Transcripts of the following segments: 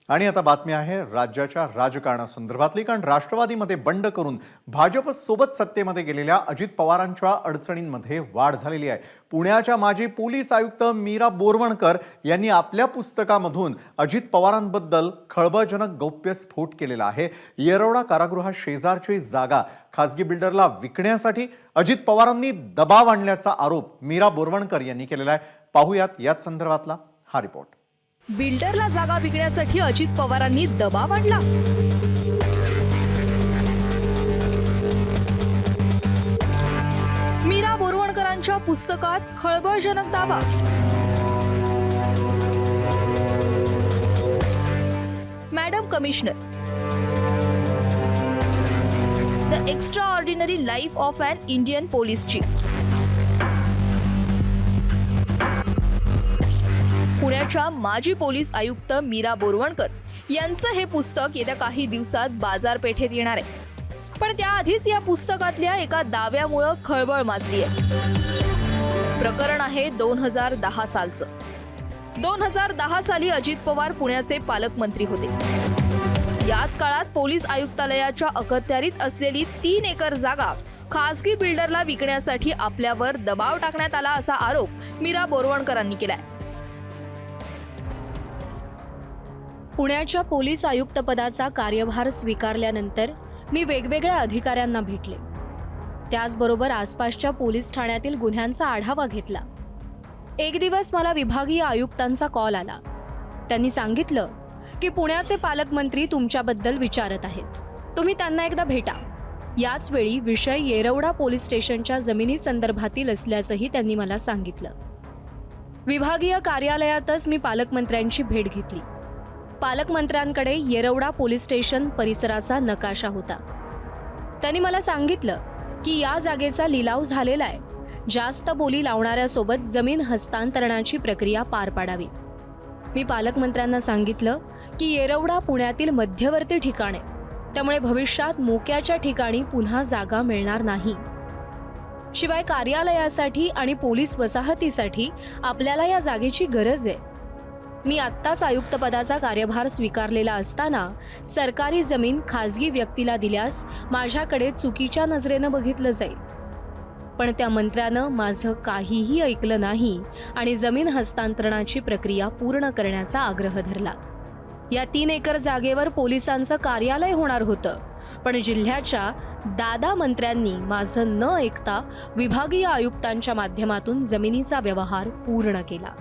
आणि आता बातमी आहे राज्याच्या राजकारणासंदर्भातली, कारण राष्ट्रवादीमध्ये बंड करून भाजप सोबत सत्तेमध्ये गेलेल्या अजित पवारांच्या अडचणींमध्ये वाढ झालेली आहे। पुण्याच्या माजी पोलीस आयुक्त मीरा बोरवणकर यांनी आपल्या पुस्तकामधून अजित पवारांबद्दल खळबळजनक गौप्यस्फोट केलेला आहे। येरवडा कारागृहा शेजारची जागा खासगी बिल्डरला विकण्यासाठी अजित पवारांनी दबाव आणल्याचा आरोप मीरा बोरवणकर यांनी केलेला आहे। पाहूयात याच संदर्भातला हा रिपोर्ट। बिल्डरला जागा विकण्यासाठी अजित पवारांनी दबाव आणला। मीरा बोरवणकरांच्या पुस्तकात खळबळजनक दावा। Madam commissioner, the extraordinary life of an Indian police chief. पुण्याच्या माजी पोलीस आयुक्त मीरा बोरवणकर यांचं हे पुस्तक येत्या काही दिवसात बाजारपेठेत येणार आहे। पण त्याआधीच या पुस्तकातल्या एका दाव्यामुळे खळबळ माजली आहे। प्रकरण आहे 2010 सालचं। 2010 साली अजित पवार पुण्याचे पालकमंत्री होते। याच काळात पोलीस आयुक्तालयाच्या अखत्यारीत असलेली 3 एकर जागा खासगी बिल्डरला विकण्यासाठी आपल्यावर दबाव टाकण्यात आला असा आरोप मीरा बोरवणकरांनी केलाय। पुण्याच्या पोलीस आयुक्तपदाचा कार्यभार स्वीकारल्यानंतर मी वेगवेगळ्या अधिकाऱ्यांना भेटले। त्याचबरोबर आसपासच्या पोलीस ठाण्यातील गुन्ह्यांचा आढावा घेतला। एक दिवस मला विभागीय आयुक्तांचा कॉल आला। त्यांनी सांगितलं की पुण्याचे पालकमंत्री तुमच्याबद्दल विचारत आहेत, तुम्ही त्यांना एकदा भेटा। याच वेळी विषय येरवडा पोलीस स्टेशनच्या जमिनी संदर्भातील असल्याचंही त्यांनी मला सांगितलं। विभागीय कार्यालयातच मी पालकमंत्र्यांची भेट घेतली। पालकमंत्र्यांकडे येरवडा पोलीस स्टेशन परिसराचा नकाशा होता। त्यांनी मला सांगितलं की या जागेचा लिलाव झालेला आहे, जास्त बोली लावणाऱ्यासोबत जमीन हस्तांतरणाची प्रक्रिया पार पाडावी। मी पालकमंत्र्यांना सांगितलं की येरवडा पुण्यातील मध्यवर्ती ठिकाण आहे, त्यामुळे भविष्यात मोक्याच्या ठिकाणी पुन्हा जागा मिळणार नाही। शिवाय कार्यालयासाठी आणि पोलीस वसाहतीसाठी आपल्याला या जागेची गरज आहे। मी आत्ताच आयुक्तपदाचा कार्यभार स्वीकारलेला असताना सरकारी जमीन खासगी व्यक्तीला दिल्यास माझ्याकडे चुकीच्या नजरेनं बघितलं जाईल। पण त्या मंत्र्यानं माझं काहीही ऐकलं नाही आणि जमीन हस्तांतरणाची प्रक्रिया पूर्ण करण्याचा आग्रह धरला। या 3 एकर जागेवर पोलिसांचं कार्यालय होणार होतं, पण जिल्ह्याच्या दादा मंत्र्यांनी माझं न ऐकता विभागीय आयुक्तांच्या माध्यमातून जमिनीचा व्यवहार पूर्ण केला।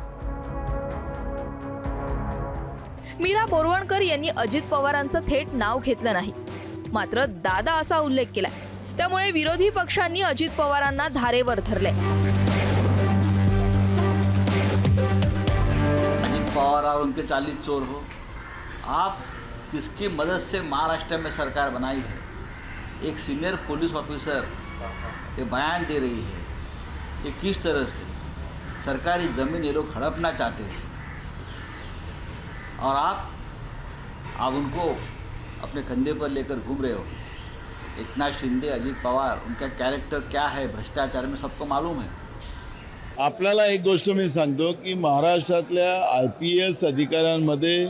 मीरा बोरवणकर यांनी अजित पवारांचं थेट नाव घेतलं नाही, मात्र दादा असा उल्लेख केलाय। त्यामुळे विरोधी पक्षांनी अजित पवारांना धारेवर धरले। अजित पवार और उनके 40 चोर हो, आप किसकी मदद से महाराष्ट्र में सरकार बनाई है? एक सीनियर पुलिस ऑफिसर ये बयान दे रही है कि किस तरह से सरकारी ज़मीन ये लोग हड़पना चाहते थे, और आप उनको अपने कंधे पर लेकर घूम रहे हो। एकनाथ शिंदे, अजित पवार, उनका कैरेक्टर क्या है भ्रष्टाचार में सबको मालूम है। आपल्याला एक गोष्ट मी सांगतो की महाराष्ट्रातल्या IPS अधिकाऱ्यांमध्ये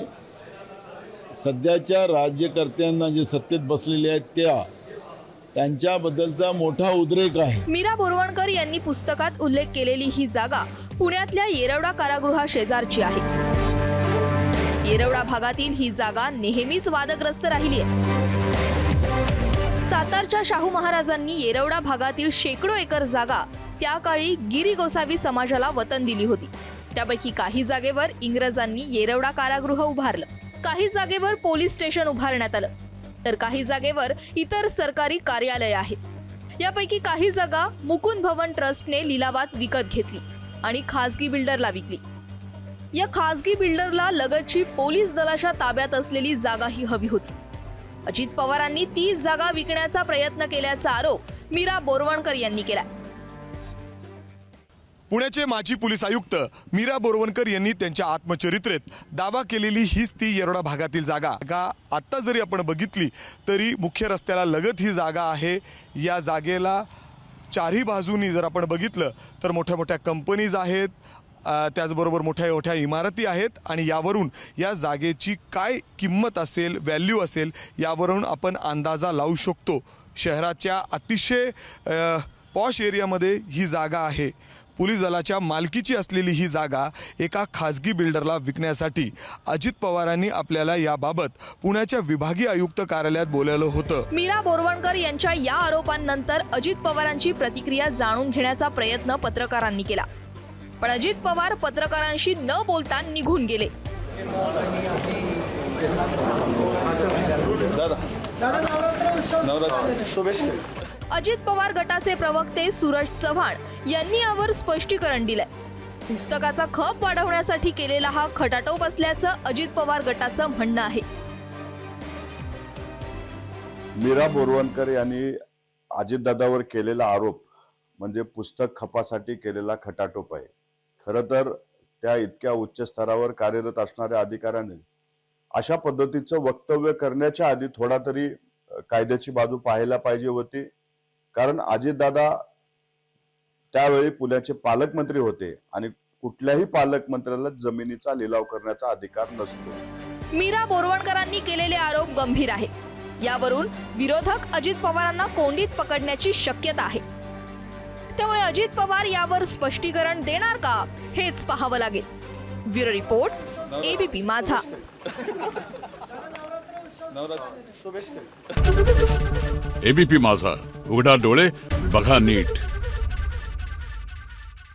सध्याच्या राज्यकर्त्यांना जे सत्तेत बसलेले आहेत त्यांच्याबद्दलचा मोठा उद्रेक आहे। मीरा बोरवणकर यांनी पुस्तकात उल्लेख केलेली ही जागा पुण्यातल्या येरवडा कारागृहा शेजारची आहे। येरवडा भागातील ही जागा नेहमीच वादग्रस्त राहिली आहे। सातारच्या शाहू महाराजांनी येरवडा भागातील शेकडो एकर जागा त्या काळी गिरी गोसावी समाजाला वतन दिली होती। त्यापैकी काही जागेवर इंग्रजांनी येरवडा कारागृह उभारलं, काही जागेवर पोलीस स्टेशन उभारण्यात आलं, तर काही जागेवर इतर सरकारी कार्यालय आहेत। यापैकी काही जागा मुकुंद भवन ट्रस्टने लिलावात विकत घेतली आणि खासगी बिल्डरला विकली। या खासगी बिल्डरला लगतची पोलीस दलाच्या ताब्यात असलेली जागाही हवी होती। अजित पवारांनी ती जागा विकण्याचा प्रयत्न केल्याचा आरोप मीरा बोरवणकर यांनी केला। पुण्याचे माजी पोलीस आयुक्त मीरा बोरवणकर यांनी त्यांच्या आत्मचरित्रेत दावा केलेली हीच ती येरवडा भागातील जागा। आता जरी आपण बघितली तरी मुख्य रस्त्याला लगत ही जागा आहे। या जागेला चारही बाजूनी जर आपण बघितलं तर मोठ्या मोठ्या कंपनीज आहेत, त्याचबरोबर मोठ्या मोठ्या इमारती आहेत आणि यावरून या जागेची काय किंमत असेल, व्हॅल्यू असेल, यावरून आपण अंदाजा लावू शकतो. शहराच्या अतिशय पॉश एरियामध्ये ही जागा आहे. पोलीस दलाच्या मालकीची असलेली ही जागा एका खाजगी बिल्डरला विकण्यासाठी अजित पवारांनी आपल्याला याबाबत पुण्याच्या विभागीय आयुक्त कार्यालयात बोलावलं होतं. मीरा बोरवणकर यांच्या या आरोपांनंतर अजित पवारांची प्रतिक्रिया जाणून घेण्याचा प्रयत्न पत्रकारांनी केला, पण अजित पवार पत्रकारांशी न बोलता निघून गेले. अजित पवार गटाचे प्रवक्ते सूरज चव्हाण यांनी यावर स्पष्टीकरण दिलंय. पुस्तकाचा खप वाढवण्यासाठी केलेला हा खटाटोप असल्याचं अजित पवार गटाचं म्हणणं आहे. मीरा बोरवणकर यांनी अजितदादावर केलेला आरोप म्हणजे पुस्तक खपासाठी केलेला खटाटोप आहे. खरं तर त्या इतक्या उच्च स्तरावर कार्यरत असणाऱ्या अधिकाऱ्यांनी अशा पद्धतीचं वक्तव्य करण्याच्या आधी थोडा तरी कायद्याची बाजू पाहायला पाहिजे होती. कारण अजितदादा त्यावेळी पुण्याचे पालकमंत्री होते आणि कुठल्याही पालकमंत्र्याला जमिनीचा लिलाव करण्याचा अधिकार नसतो. मीरा बोरवणकरांनी केलेले आरोप गंभीर आहे. यावरून विरोधक अजित पवारांना कोंडीत पकडण्याची शक्यता आहे. त्यामुळे अजित पवार यावर स्पष्टीकरण देणार का हेच पाहावं लागेल. ब्युरो रिपोर्ट, ABP माझा. ABP माझा, उघडा डोळे बघा नीट.